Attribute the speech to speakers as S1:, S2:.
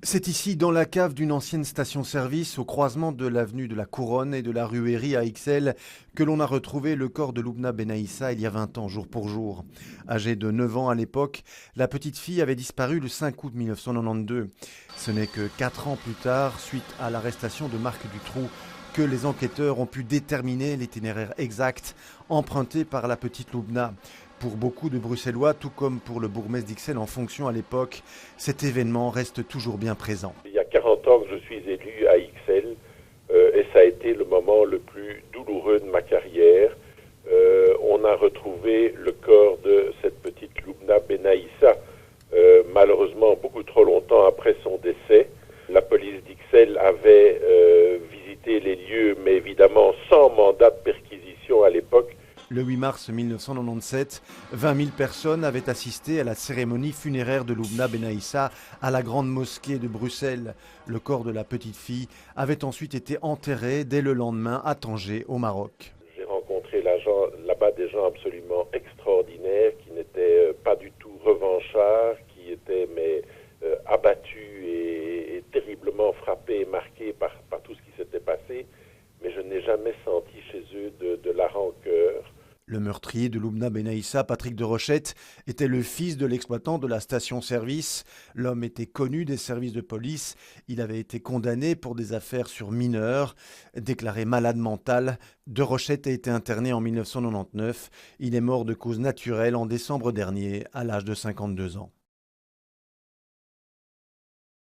S1: C'est ici, dans la cave d'une ancienne station-service, au croisement de l'avenue de la Couronne et de la rue Herry à Ixelles, que l'on a retrouvé le corps de Loubna Benaïssa il y a 20 ans, jour pour jour. Âgée de 9 ans à l'époque, la petite fille avait disparu le 5 août 1992. Ce n'est que 4 ans plus tard, suite à l'arrestation de Marc Dutroux, que les enquêteurs ont pu déterminer l'itinéraire exact emprunté par la petite Loubna. Pour beaucoup de Bruxellois, tout comme pour le bourgmestre d'Ixelles en fonction à l'époque, cet événement reste toujours bien présent.
S2: Il y a 40 ans que je suis élu à Ixelles et ça a été le moment le plus douloureux de ma carrière. On a retrouvé le corps de cette petite Loubna Benaïssa, malheureusement beaucoup trop longtemps après son décès. La police d'Ixelles avait visité les lieux, mais évidemment sans mandat de perquisition à l'époque.
S1: Le 8 mars 1997, 20 000 personnes avaient assisté à la cérémonie funéraire de Loubna Benaïssa à la grande mosquée de Bruxelles. Le corps de la petite fille avait ensuite été enterré dès le lendemain à Tanger, au Maroc.
S2: J'ai rencontré là-bas des gens absolument extraordinaires qui n'étaient pas du tout revanchards, qui étaient abattus et terriblement frappés et marqués par tout ce qui s'était passé. Mais je n'ai jamais senti chez eux de la rancœur.
S1: Le meurtrier de Loubna Benaïssa, Patrick de Rochette, était le fils de l'exploitant de la station-service. L'homme était connu des services de police. Il avait été condamné pour des affaires sur mineurs. Déclaré malade mental, de Rochette a été interné en 1999. Il est mort de cause naturelle en décembre dernier, à l'âge de 52 ans.